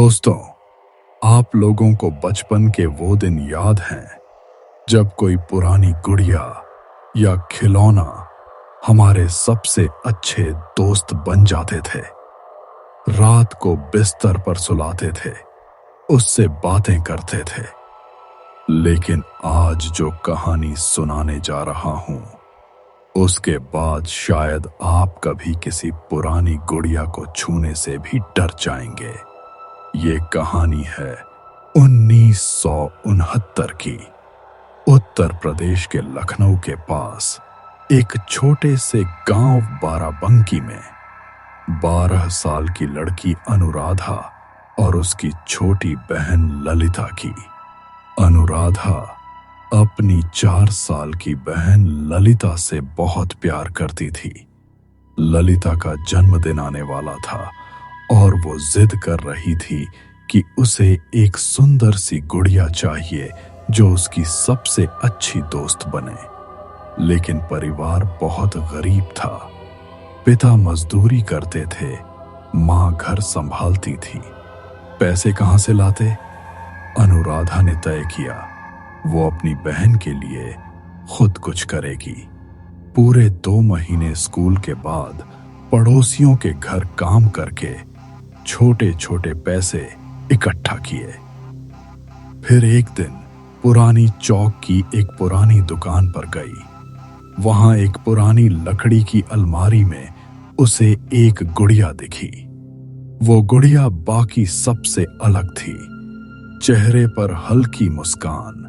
दोस्तों, आप लोगों को बचपन के वो दिन याद हैं जब कोई पुरानी गुड़िया या खिलौना हमारे सबसे अच्छे दोस्त बन जाते थे। रात को बिस्तर पर सुलाते थे, उससे बातें करते थे। लेकिन आज जो कहानी सुनाने जा रहा हूं, उसके बाद शायद आप कभी किसी पुरानी गुड़िया को छूने से भी डर जाएंगे। ये कहानी है 1969 की। उत्तर प्रदेश के लखनऊ के पास एक छोटे से गांव बाराबंकी में 12 साल की लड़की अनुराधा और उसकी छोटी बहन ललिता की। अनुराधा अपनी 4 साल की बहन ललिता से बहुत प्यार करती थी। ललिता का जन्मदिन आने वाला था और वो जिद कर रही थी कि उसे एक सुंदर सी गुड़िया चाहिए जो उसकी सबसे अच्छी दोस्त बने। लेकिन परिवार बहुत गरीब था। पिता मजदूरी करते थे, माँ घर संभालती थी। पैसे कहाँ से लाते? अनुराधा ने तय किया वो अपनी बहन के लिए खुद कुछ करेगी। पूरे 2 महीने स्कूल के बाद पड़ोसियों के घर काम करके छोटे छोटे पैसे इकट्ठा किए। फिर एक दिन पुरानी चौक की एक पुरानी दुकान पर गई। वहां एक पुरानी लकड़ी की अलमारी में उसे एक गुड़िया दिखी। वो गुड़िया बाकी सबसे अलग थी। चेहरे पर हल्की मुस्कान,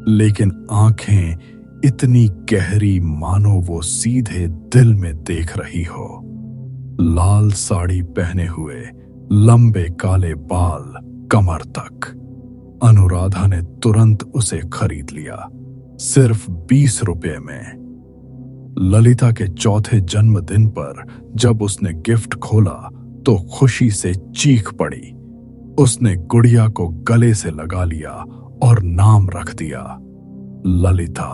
लेकिन आंखें इतनी गहरी मानो वो सीधे दिल में देख रही हो। लाल साड़ी पहने हुए, लंबे काले बाल कमर तक। अनुराधा ने तुरंत उसे खरीद लिया, सिर्फ 20 रुपए में। ललिता के चौथे जन्मदिन पर जब उसने गिफ्ट खोला तो खुशी से चीख पड़ी। उसने गुड़िया को गले से लगा लिया और नाम रख दिया ललिता।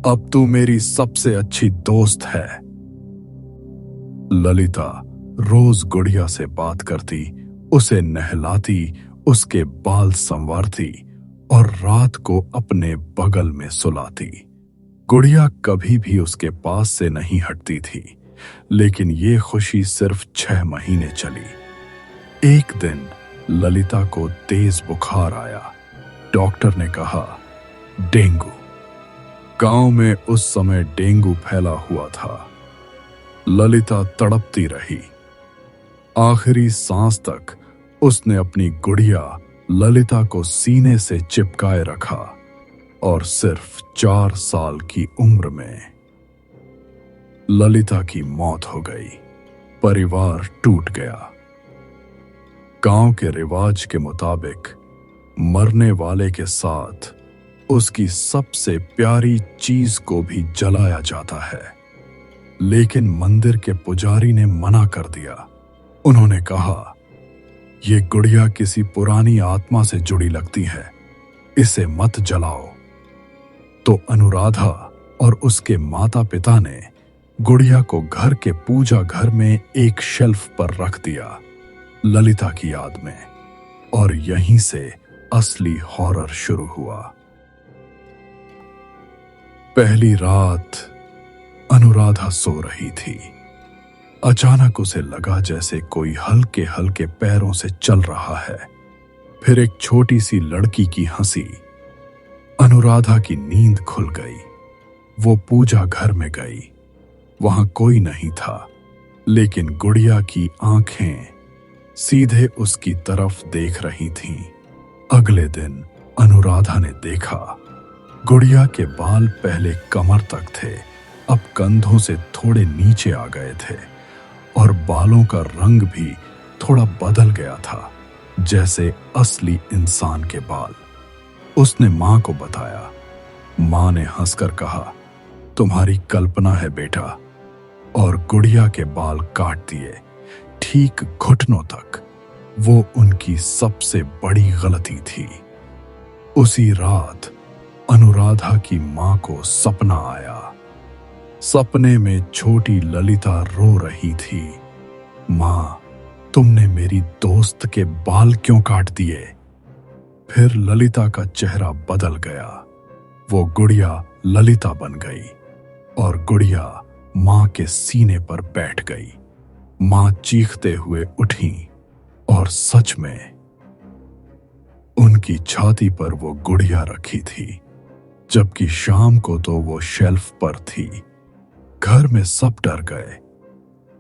अब तू मेरी सबसे अच्छी दोस्त है। ललिता रोज गुड़िया से बात करती, उसे नहलाती, उसके बाल संवारती और रात को अपने बगल में सुलाती। गुड़िया कभी भी उसके पास से नहीं हटती थी। लेकिन ये खुशी सिर्फ 6 महीने चली। एक दिन ललिता को तेज बुखार आया। डॉक्टर ने कहा डेंगू। गांव में उस समय डेंगू फैला हुआ था। ललिता तड़पती रही। आखिरी सांस तक उसने अपनी गुड़िया ललिता को सीने से चिपकाए रखा और सिर्फ 4 साल की उम्र में ललिता की मौत हो गई। परिवार टूट गया। गांव के रिवाज के मुताबिक मरने वाले के साथ उसकी सबसे प्यारी चीज को भी जलाया जाता है। लेकिन मंदिर के पुजारी ने मना कर दिया। उन्होंने कहा, ये गुड़िया किसी पुरानी आत्मा से जुड़ी लगती है, इसे मत जलाओ। तो अनुराधा और उसके माता पिता ने गुड़िया को घर के पूजा घर में एक शेल्फ पर रख दिया, ललिता की याद में। और यहीं से असली हॉरर शुरू हुआ। पहली रात अनुराधा सो रही थी। अचानक उसे लगा जैसे कोई हल्के हल्के पैरों से चल रहा है। फिर एक छोटी सी लड़की की हंसी। अनुराधा की नींद खुल गई। वो पूजा घर में गई। वहां कोई नहीं था, लेकिन गुड़िया की आंखें सीधे उसकी तरफ देख रही थीं। अगले दिन अनुराधा ने देखा गुड़िया के बाल पहले कमर तक थे, अब कंधों से थोड़े नीचे आ गए थे और बालों का रंग भी थोड़ा बदल गया था, जैसे असली इंसान के बाल। उसने मां को बताया। मां ने हंसकर कहा, तुम्हारी कल्पना है बेटा, और गुड़िया के बाल काट दिए ठीक घुटनों तक। वो उनकी सबसे बड़ी गलती थी। उसी रात अनुराधा की मां को सपना आया। सपने में छोटी ललिता रो रही थी। मां, तुमने मेरी दोस्त के बाल क्यों काट दिए? फिर ललिता का चेहरा बदल गया। वो गुड़िया ललिता बन गई और गुड़िया मां के सीने पर बैठ गई। मां चीखते हुए उठी और सच में उनकी छाती पर वो गुड़िया रखी थी, जबकि शाम को तो वो शेल्फ पर थी। घर में सब डर गए,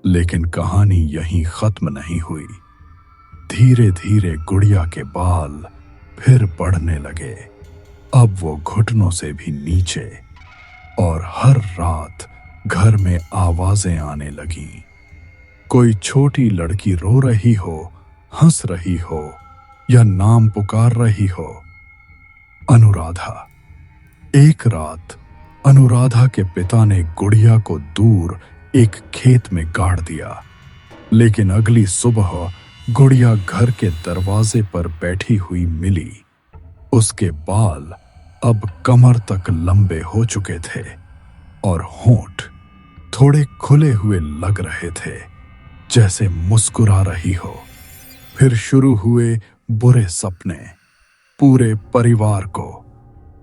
लेकिन कहानी यहीं खत्म नहीं हुई। धीरे धीरे गुड़िया के बाल फिर बढ़ने लगे। अब वो घुटनों से भी नीचे, और हर रात घर में आवाजें आने लगीं। कोई छोटी लड़की रो रही हो, हंस रही हो या नाम पुकार रही हो। अनुराधा। एक रात अनुराधा के पिता ने गुड़िया को दूर एक खेत में गाड़ दिया, लेकिन अगली सुबह गुड़िया घर के दरवाजे पर बैठी हुई मिली। उसके बाल अब कमर तक लंबे हो चुके थे और होंठ थोड़े खुले हुए लग रहे थे, जैसे मुस्कुरा रही हो। फिर शुरू हुए बुरे सपने पूरे परिवार को।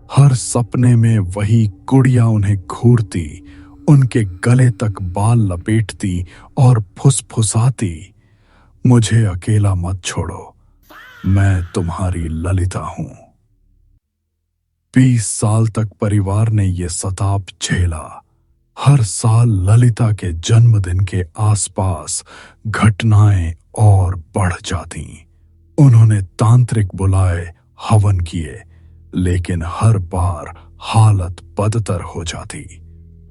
हर सपने में वही गुड़िया उन्हें घूरती, उनके गले तक बाल लपेटती और फुसफुसाती, मुझे अकेला मत छोड़ो, मैं तुम्हारी ललिता हूं। 20 साल तक परिवार ने ये सताप झेला। हर साल ललिता के जन्मदिन के आसपास घटनाएं और बढ़ जाती। उन्होंने तांत्रिक बुलाए, हवन किए, लेकिन हर बार हालत बदतर हो जाती।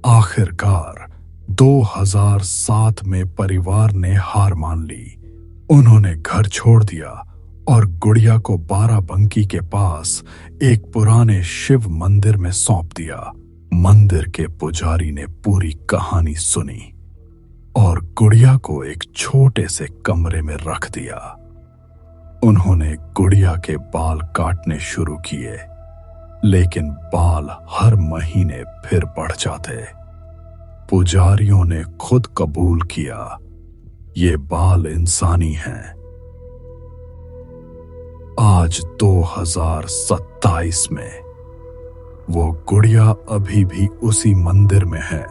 आखिरकार 2007 में परिवार ने हार मान ली। उन्होंने घर छोड़ दिया और गुड़िया को बाराबंकी के पास एक पुराने शिव मंदिर में सौंप दिया। मंदिर के पुजारी ने पूरी कहानी सुनी और गुड़िया को एक छोटे से कमरे में रख दिया। उन्होंने गुड़िया के बाल काटने शुरू किए, लेकिन बाल हर महीने फिर बढ़ जाते। पुजारियों ने खुद कबूल किया, ये बाल इंसानी हैं। आज 2027 में वो गुड़िया अभी भी उसी मंदिर में है,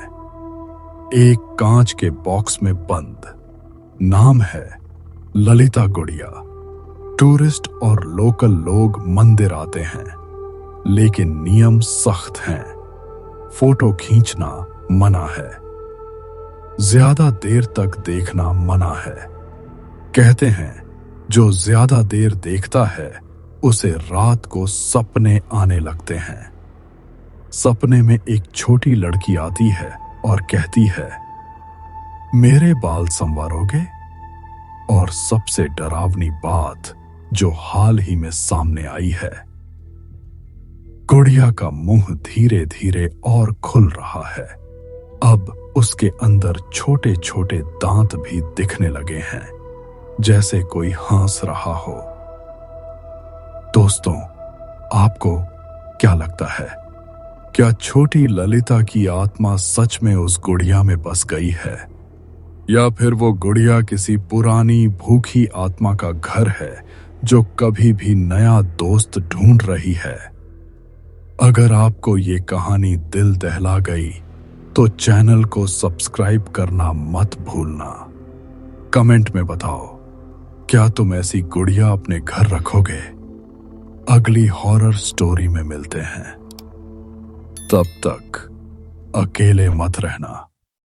एक कांच के बॉक्स में बंद। नाम है ललिता गुड़िया। टूरिस्ट और लोकल लोग मंदिर आते हैं, लेकिन नियम सख्त हैं। फोटो खींचना मना है, ज्यादा देर तक देखना मना है। कहते हैं जो ज्यादा देर देखता है उसे रात को सपने आने लगते हैं। सपने में एक छोटी लड़की आती है और कहती है, मेरे बाल संवारोगे? और सबसे डरावनी बात जो हाल ही में सामने आई है, गुड़िया का मुंह धीरे धीरे और खुल रहा है। अब उसके अंदर छोटे छोटे दांत भी दिखने लगे हैं, जैसे कोई हंस रहा हो। दोस्तों, आपको क्या लगता है? क्या छोटी ललिता की आत्मा सच में उस गुड़िया में बस गई है, या फिर वो गुड़िया किसी पुरानी भूखी आत्मा का घर है जो कभी भी नया दोस्त ढूंढ रही है? अगर आपको ये कहानी दिल दहला गई तो चैनल को सब्सक्राइब करना मत भूलना। कमेंट में बताओ, क्या तुम ऐसी गुड़िया अपने घर रखोगे? अगली हॉरर स्टोरी में मिलते हैं। तब तक अकेले मत रहना।